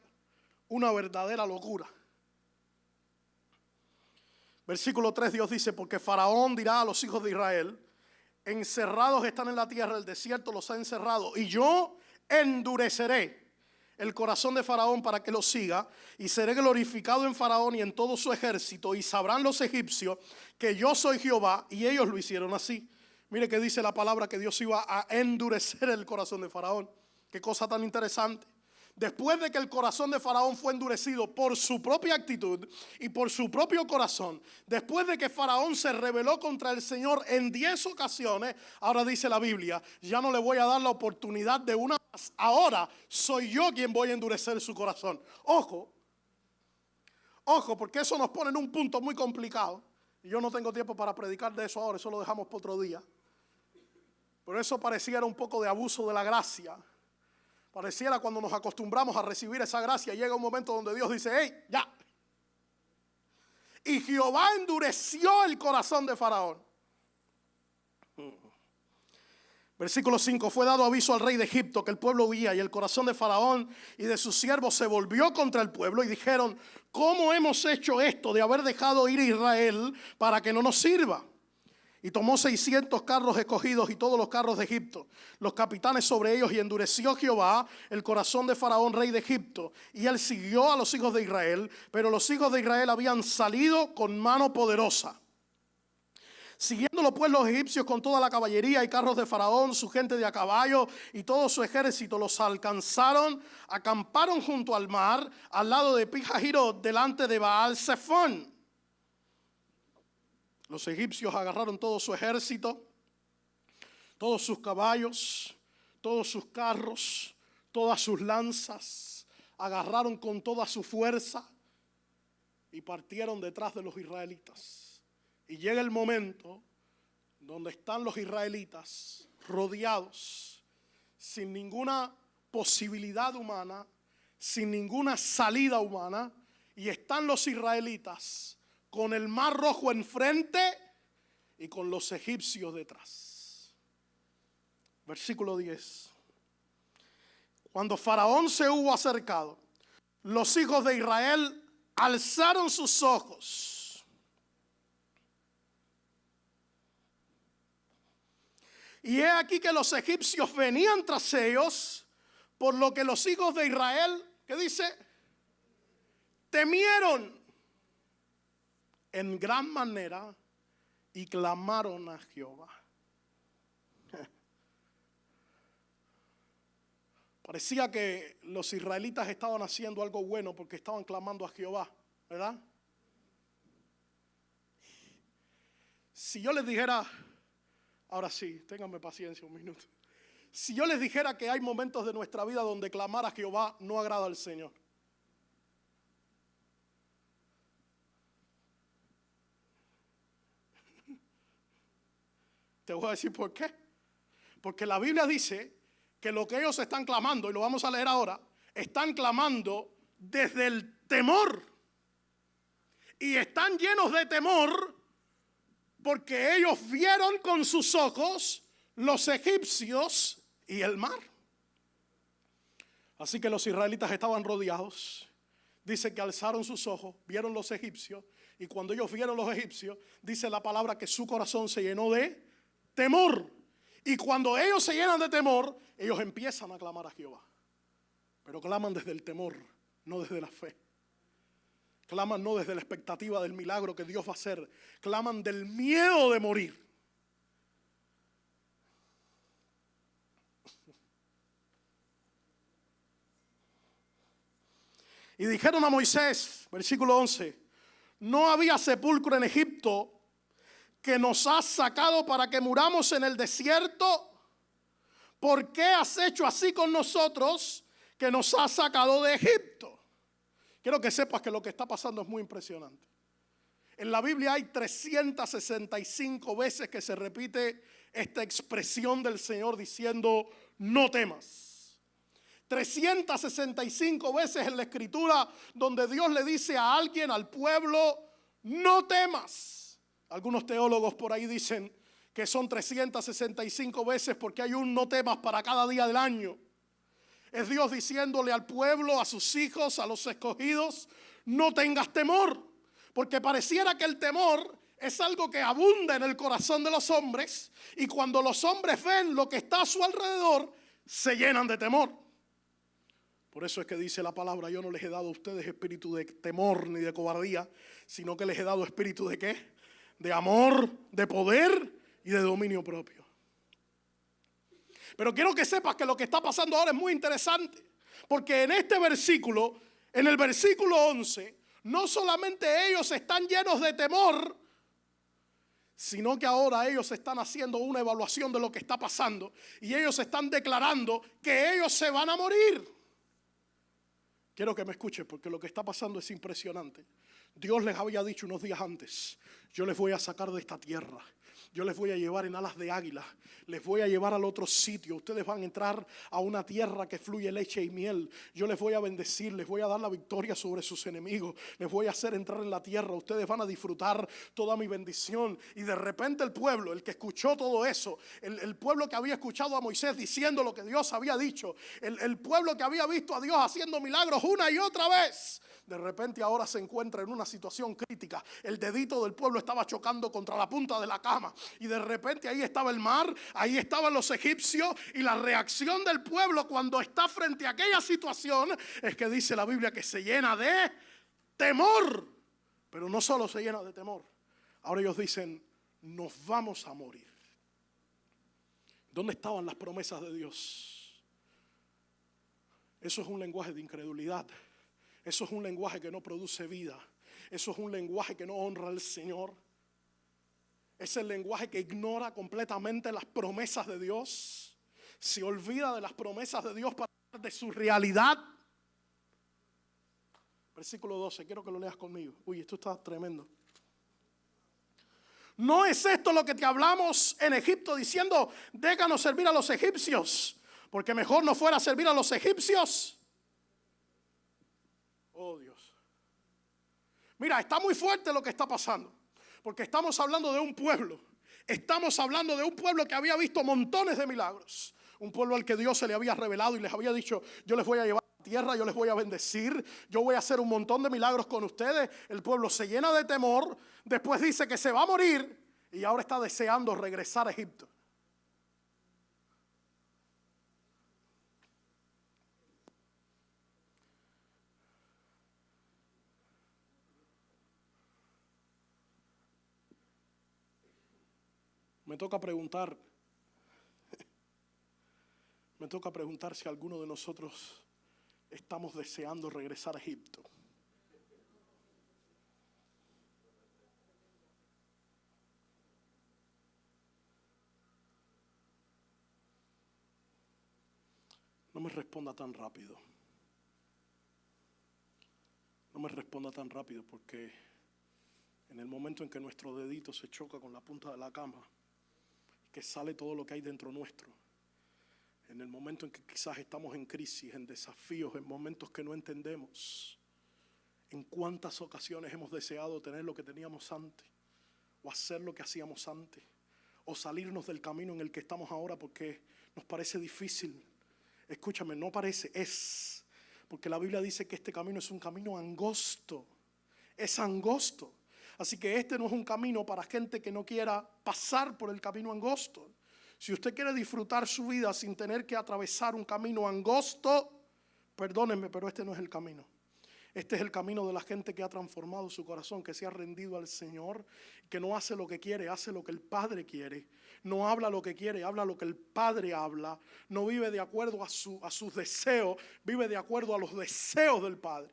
una verdadera locura. Versículo 3, Dios dice: porque Faraón dirá a los hijos de Israel: encerrados están en la tierra, el desierto los ha encerrado, y yo endureceré el corazón de Faraón para que lo siga, y seré glorificado en Faraón y en todo su ejército, y sabrán los egipcios que yo soy Jehová. Y ellos lo hicieron así. Mire que dice la palabra que Dios iba a endurecer el corazón de Faraón. Qué cosa tan interesante. Después de que el corazón de Faraón fue endurecido por su propia actitud y por su propio corazón, después de que Faraón se rebeló contra el Señor en 10 ocasiones, ahora dice la Biblia: ya no le voy a dar la oportunidad de una más, ahora soy yo quien voy a endurecer su corazón. Ojo, porque eso nos pone en un punto muy complicado. Y yo no tengo tiempo para predicar de eso ahora, eso lo dejamos para otro día. Pero eso pareciera un poco de abuso de la gracia. Pareciera cuando nos acostumbramos a recibir esa gracia, llega un momento donde Dios dice: hey, ya. Y Jehová endureció el corazón de Faraón. Versículo 5, fue dado aviso al rey de Egipto que el pueblo huía, y el corazón de Faraón y de sus siervos se volvió contra el pueblo, y dijeron: ¿cómo hemos hecho esto de haber dejado ir a Israel para que no nos sirva? Y tomó 600 carros escogidos y todos los carros de Egipto, los capitanes sobre ellos, y endureció Jehová el corazón de Faraón, rey de Egipto. Y él siguió a los hijos de Israel, pero los hijos de Israel habían salido con mano poderosa. Siguiéndolo pues los egipcios con toda la caballería y carros de Faraón, su gente de a caballo y todo su ejército, los alcanzaron, acamparon junto al mar, al lado de Pi-Hahirot, delante de Baal-Zephón. Los egipcios agarraron todo su ejército, todos sus caballos, todos sus carros, todas sus lanzas, agarraron con toda su fuerza y partieron detrás de los israelitas. Y llega el momento donde están los israelitas rodeados, sin ninguna posibilidad humana, sin ninguna salida humana, y están los israelitas con el Mar Rojo enfrente y con los egipcios detrás. Versículo 10. Cuando Faraón se hubo acercado, los hijos de Israel alzaron sus ojos y he aquí que los egipcios venían tras ellos Por lo que los hijos de Israel, ¿qué dice? Temieron en gran manera y clamaron a Jehová. Parecía que los israelitas estaban haciendo algo bueno porque estaban clamando a Jehová, ¿verdad? Si yo les dijera, ahora sí, ténganme paciencia un minuto. Si yo les dijera que hay momentos de nuestra vida donde clamar a Jehová no agrada al Señor. Te voy a decir por qué. Porque la Biblia dice que lo que ellos están clamando, y lo vamos a leer ahora, están clamando desde el temor. Y están llenos de temor porque ellos vieron con sus ojos los egipcios y el mar. Así que los israelitas estaban rodeados. Dice que alzaron sus ojos, vieron los egipcios, y cuando ellos vieron los egipcios, dice la palabra que su corazón se llenó de temor. Y cuando ellos se llenan de temor, ellos empiezan a clamar a Jehová. Pero claman desde el temor, no desde la fe. Claman no desde la expectativa del milagro que Dios va a hacer. Claman del miedo de morir. Y dijeron a Moisés, versículo 11, no había sepulcro en Egipto que nos has sacado para que muramos en el desierto. ¿Por qué has hecho así con nosotros que nos has sacado de Egipto? Quiero que sepas que lo que está pasando es muy impresionante. En la Biblia hay 365 veces que se repite esta expresión del Señor diciendo no temas. 365 veces en la Escritura donde Dios le dice a alguien, al pueblo, no temas. Algunos teólogos por ahí dicen que son 365 veces porque hay un no temas para cada día del año. Es Dios diciéndole al pueblo, a sus hijos, a los escogidos, no tengas temor. Porque pareciera que el temor es algo que abunda en el corazón de los hombres. Y cuando los hombres ven lo que está a su alrededor, se llenan de temor. Por eso es que dice la palabra, yo no les he dado a ustedes espíritu de temor ni de cobardía, sino que les he dado espíritu de ¿qué? De amor, de poder y de dominio propio. Pero quiero que sepas que lo que está pasando ahora es muy interesante. Porque en este versículo, en el versículo 11, no solamente ellos están llenos de temor, sino que ahora ellos están haciendo una evaluación de lo que está pasando. Y ellos están declarando que ellos se van a morir. Quiero que me escuchen porque lo que está pasando es impresionante. Dios les había dicho unos días antes, yo les voy a sacar de esta tierra. Yo les voy a llevar en alas de águila, les voy a llevar al otro sitio. Ustedes van a entrar a una tierra que fluye leche y miel. Yo les voy a bendecir, les voy a dar la victoria sobre sus enemigos. Les voy a hacer entrar en la tierra. Ustedes van a disfrutar toda mi bendición. Y de repente el pueblo, el que escuchó todo eso, el pueblo que había escuchado a Moisés diciendo lo que Dios había dicho, el pueblo que había visto a Dios haciendo milagros una y otra vez, de repente ahora se encuentra en una situación crítica. El dedito del pueblo estaba chocando contra la punta de la cama. Y de repente ahí estaba el mar, ahí estaban los egipcios. Y la reacción del pueblo cuando está frente a aquella situación es que dice la Biblia que se llena de temor. Pero no solo se llena de temor. Ahora ellos dicen, nos vamos a morir. ¿Dónde estaban las promesas de Dios? Eso es un lenguaje de incredulidad. Eso es un lenguaje que no produce vida. Eso es un lenguaje que no honra al Señor. Es el lenguaje que ignora completamente las promesas de Dios. Se olvida de las promesas de Dios para hablar de su realidad. Versículo 12, quiero que lo leas conmigo. Uy, esto está tremendo. ¿No es esto lo que te hablamos en Egipto diciendo, déjanos servir a los egipcios? Porque mejor no fuera servir a los egipcios. Oh Dios. Mira, está muy fuerte lo que está pasando. Porque estamos hablando de un pueblo. Estamos hablando de un pueblo que había visto montones de milagros. Un pueblo al que Dios se le había revelado y les había dicho, yo les voy a llevar a la tierra, yo les voy a bendecir, yo voy a hacer un montón de milagros con ustedes. El pueblo se llena de temor, después dice que se va a morir y ahora está deseando regresar a Egipto. Me toca preguntar si alguno de nosotros estamos deseando regresar a Egipto. No me responda tan rápido. No me responda tan rápido, porque en el momento en que nuestro dedito se choca con la punta de la cama, que sale todo lo que hay dentro nuestro, en el momento en que quizás estamos en crisis, en desafíos, en momentos que no entendemos, en cuántas ocasiones hemos deseado tener lo que teníamos antes, o hacer lo que hacíamos antes, o salirnos del camino en el que estamos ahora porque nos parece difícil. Escúchame, no parece, es. Porque la Biblia dice que este camino es un camino angosto. Es angosto. Así que este no es un camino para gente que no quiera pasar por el camino angosto. Si usted quiere disfrutar su vida sin tener que atravesar un camino angosto, perdónenme, pero este no es el camino. Este es el camino de la gente que ha transformado su corazón, que se ha rendido al Señor, que no hace lo que quiere, hace lo que el Padre quiere. No habla lo que quiere, habla lo que el Padre habla. No vive de acuerdo a sus deseos, vive de acuerdo a los deseos del Padre.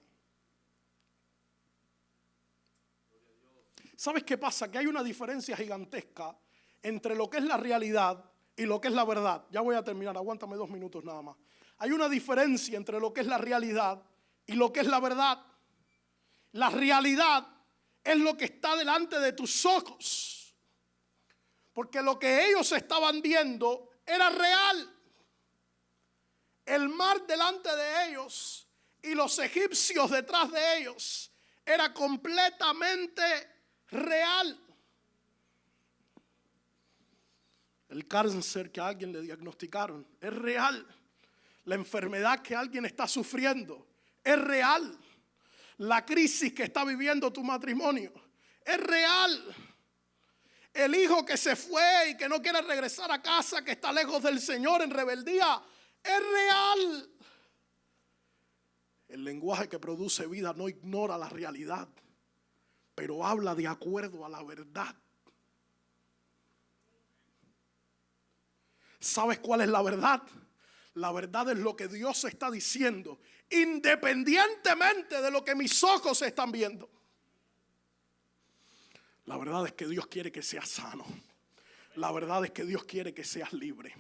¿Sabes qué pasa? Que hay una diferencia gigantesca entre lo que es la realidad y lo que es la verdad. Ya voy a terminar, aguántame 2 minutos nada más. Hay una diferencia entre lo que es la realidad y lo que es la verdad. La realidad es lo que está delante de tus ojos. Porque lo que ellos estaban viendo era real. El mar delante de ellos y los egipcios detrás de ellos era completamente real. El cáncer que a alguien le diagnosticaron es real. La enfermedad que alguien está sufriendo es real. La crisis que está viviendo tu matrimonio es real. El hijo que se fue y que no quiere regresar a casa, que está lejos del Señor en rebeldía, es real. El lenguaje que produce vida no ignora la realidad, pero habla de acuerdo a la verdad. ¿Sabes cuál es la verdad? La verdad es lo que Dios está diciendo, independientemente de lo que mis ojos están viendo. La verdad es que Dios quiere que seas sano. La verdad es que Dios quiere que seas libre.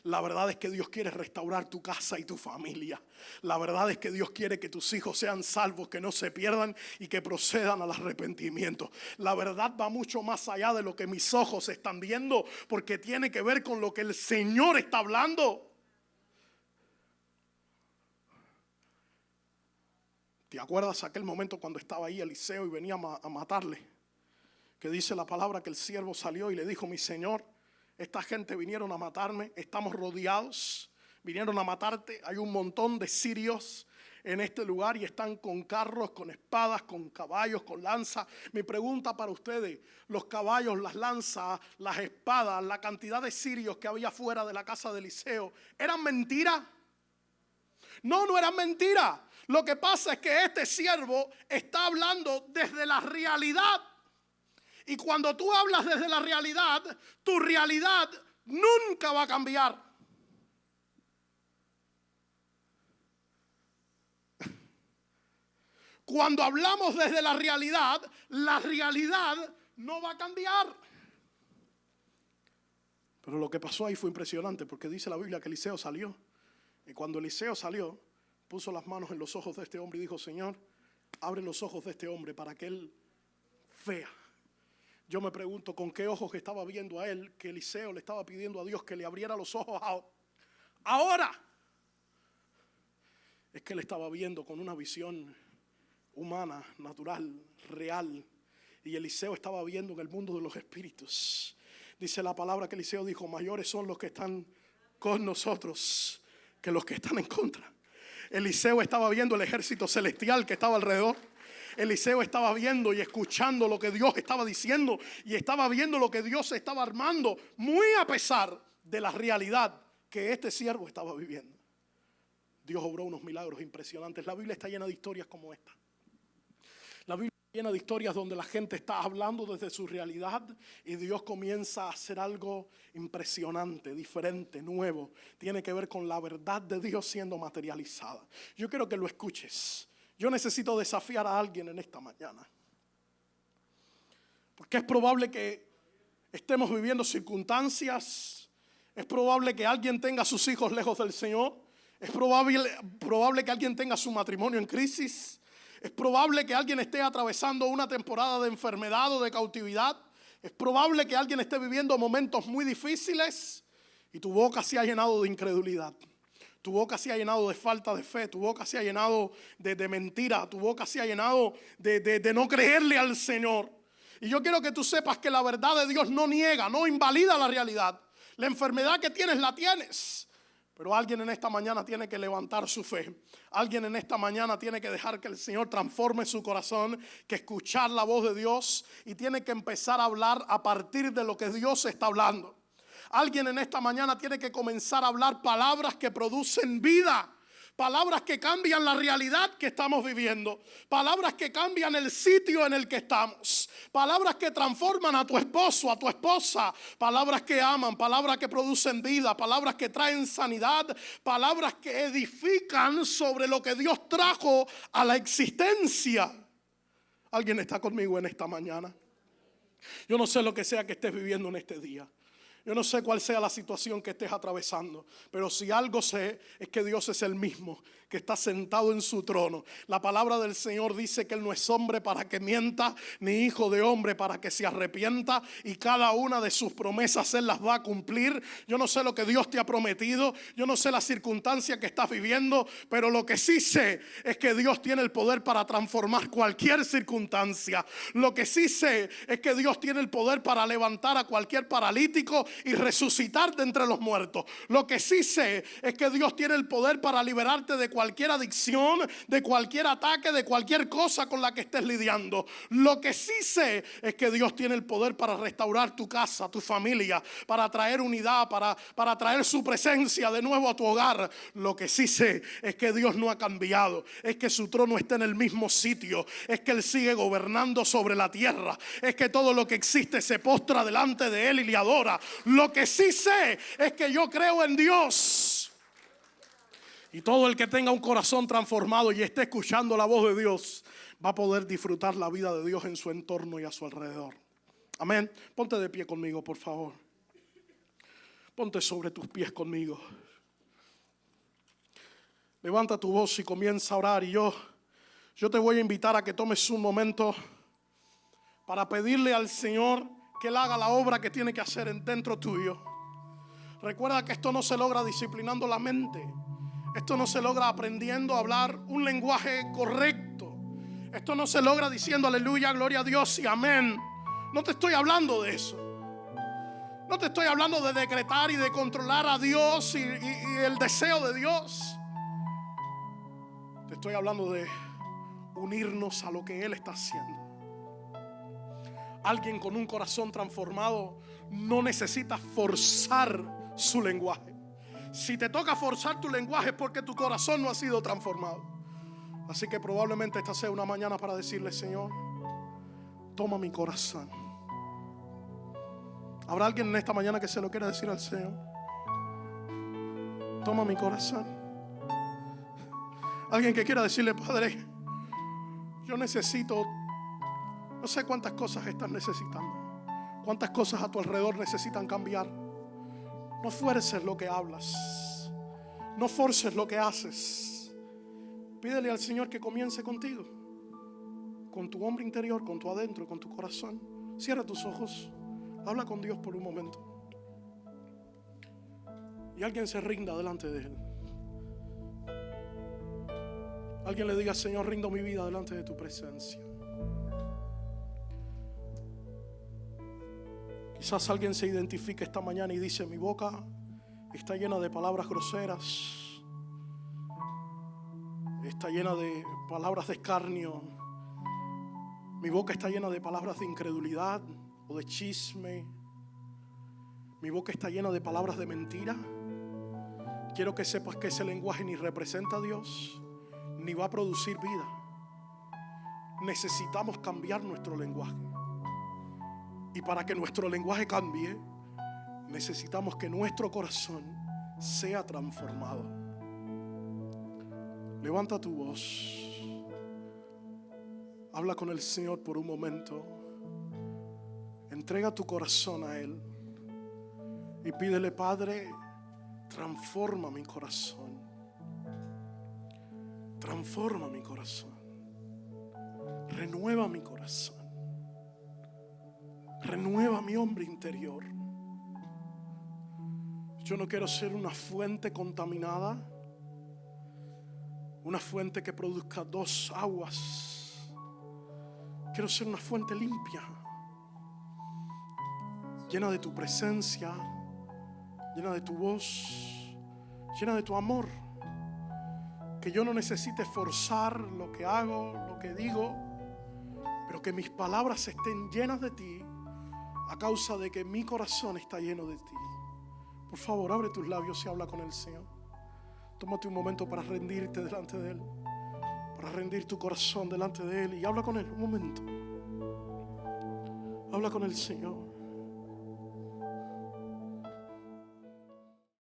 La verdad es que Dios quiere restaurar tu casa y tu familia. La verdad es que Dios quiere que tus hijos sean salvos, que no se pierdan y que procedan al arrepentimiento. La verdad va mucho más allá de lo que mis ojos están viendo, porque tiene que ver con lo que el Señor está hablando. ¿Te acuerdas aquel momento cuando estaba ahí Eliseo y venía a matarle? Que dice la palabra que el siervo salió y le dijo: mi señor, esta gente vinieron a matarme, estamos rodeados, vinieron a matarte, hay un montón de sirios en este lugar y están con carros, con espadas, con caballos, con lanzas. Mi pregunta para ustedes: los caballos, las lanzas, las espadas, la cantidad de sirios que había fuera de la casa de Eliseo, ¿eran mentiras? No, no eran mentiras. Lo que pasa es que este siervo está hablando desde la realidad. Y cuando tú hablas desde la realidad, tu realidad nunca va a cambiar. Cuando hablamos desde la realidad no va a cambiar. Pero lo que pasó ahí fue impresionante, porque dice la Biblia que Eliseo salió. Y cuando Eliseo salió, puso las manos en los ojos de este hombre y dijo: Señor, abre los ojos de este hombre para que él vea. Yo me pregunto con qué ojos estaba viendo a él, que Eliseo le estaba pidiendo a Dios que le abriera los ojos ahora. Es que él estaba viendo con una visión humana, natural, real. Y Eliseo estaba viendo en el mundo de los espíritus. Dice la palabra que Eliseo dijo: mayores son los que están con nosotros que los que están en contra. Eliseo estaba viendo el ejército celestial que estaba alrededor. Eliseo estaba viendo y escuchando lo que Dios estaba diciendo y estaba viendo lo que Dios estaba armando, muy a pesar de la realidad que este siervo estaba viviendo. Dios obró unos milagros impresionantes. La Biblia está llena de historias como esta. La Biblia Llena de historias donde la gente está hablando desde su realidad y Dios comienza a hacer algo impresionante, diferente, nuevo. Tiene que ver con la verdad de Dios siendo materializada. Yo quiero que lo escuches. Yo necesito desafiar a alguien en esta mañana. Porque es probable que estemos viviendo circunstancias. Es probable que alguien tenga a sus hijos lejos del Señor. Es probable que alguien tenga su matrimonio en crisis. Es probable que alguien esté atravesando una temporada de enfermedad o de cautividad. Es probable que alguien esté viviendo momentos muy difíciles y tu boca se ha llenado de incredulidad. Tu boca se ha llenado de falta de fe. Tu boca se ha llenado de mentira. Tu boca se ha llenado de no creerle al Señor. Y yo quiero que tú sepas que la verdad de Dios no niega, no invalida la realidad. La enfermedad que tienes, la tienes. Pero alguien en esta mañana tiene que levantar su fe. Alguien en esta mañana tiene que dejar que el Señor transforme su corazón, que escuchar la voz de Dios y tiene que empezar a hablar a partir de lo que Dios está hablando. Alguien en esta mañana tiene que comenzar a hablar palabras que producen vida. Palabras que cambian la realidad que estamos viviendo. Palabras que cambian el sitio en el que estamos. Palabras que transforman a tu esposo, a tu esposa. Palabras que aman, palabras que producen vida. Palabras que traen sanidad. Palabras que edifican sobre lo que Dios trajo a la existencia. ¿Alguien está conmigo en esta mañana? Yo no sé lo que sea que estés viviendo en este día. Yo no sé cuál sea la situación que estés atravesando, pero si algo sé es que Dios es el mismo, que está sentado en su trono. La palabra del Señor dice que Él no es hombre para que mienta, ni hijo de hombre para que se arrepienta, y cada una de sus promesas Él las va a cumplir. Yo no sé lo que Dios te ha prometido, yo no sé la circunstancia que estás viviendo, pero lo que sí sé es que Dios tiene el poder para transformar cualquier circunstancia. Lo que sí sé es que Dios tiene el poder para levantar a cualquier paralítico y resucitar de entre los muertos. Lo que sí sé es que Dios tiene el poder para liberarte de cualquier adicción, de cualquier ataque, de cualquier cosa con la que estés lidiando. Lo que sí sé es que Dios tiene el poder para restaurar tu casa, tu familia, para traer unidad, para traer su presencia de nuevo a tu hogar. Lo que sí sé es que Dios no ha cambiado, es que su trono está en el mismo sitio, es que Él sigue gobernando sobre la tierra, es que todo lo que existe se postra delante de Él y le adora. Lo que sí sé es que yo creo en Dios. Y todo el que tenga un corazón transformado y esté escuchando la voz de Dios va a poder disfrutar la vida de Dios en su entorno y a su alrededor. Amén. Ponte de pie conmigo, por favor. Ponte sobre tus pies conmigo. Levanta tu voz y comienza a orar. Y yo te voy a invitar a que tomes un momento para pedirle al Señor que Él haga la obra que tiene que hacer dentro tuyo. Recuerda que esto no se logra disciplinando la mente. Esto no se logra aprendiendo a hablar un lenguaje correcto. Esto no se logra diciendo aleluya, gloria a Dios y amén. No te estoy hablando de eso. No te estoy hablando de decretar y de controlar a Dios y el deseo de Dios. Te estoy hablando de unirnos a lo que Él está haciendo. Alguien con un corazón transformado no necesita forzar su lenguaje. Si te toca forzar tu lenguaje es porque tu corazón no ha sido transformado. Así que probablemente esta sea una mañana para decirle: Señor, toma mi corazón. ¿Habrá alguien en esta mañana que se lo quiera decir al Señor? Toma mi corazón. Alguien que quiera decirle: Padre, yo necesito, no sé cuántas cosas estás necesitando, cuántas cosas a tu alrededor necesitan cambiar. No fuerces lo que hablas, no forces lo que haces. Pídele al Señor que comience contigo, con tu hombre interior, con tu adentro, con tu corazón. Cierra tus ojos, habla con Dios por un momento y alguien se rinda delante de Él. Alguien le diga: Señor, rindo mi vida delante de tu presencia. Quizás alguien se identifique esta mañana y dice: mi boca está llena de palabras groseras, está llena de palabras de escarnio, mi boca está llena de palabras de incredulidad o de chisme, mi boca está llena de palabras de mentira. Quiero que sepas que ese lenguaje ni representa a Dios, ni va a producir vida. necesitamos cambiar nuestro lenguaje. Y para que nuestro lenguaje cambie, necesitamos que nuestro corazón sea transformado. Levanta tu voz. Habla con el Señor por un momento. Entrega tu corazón a Él. Y pídele: Padre, transforma mi corazón. Transforma mi corazón. Renueva mi corazón. Renueva mi hombre interior. Yo no quiero ser una fuente contaminada, una fuente que produzca dos aguas. Quiero ser una fuente limpia, llena de tu presencia, llena de tu voz, llena de tu amor. Que yo no necesite forzar lo que hago, lo que digo, pero que mis palabras estén llenas de ti a causa de que mi corazón está lleno de ti. Por favor, abre tus labios y habla con el Señor. Tómate un momento para rendirte delante de Él, para rendir tu corazón delante de Él y habla con Él un momento. Habla con el Señor.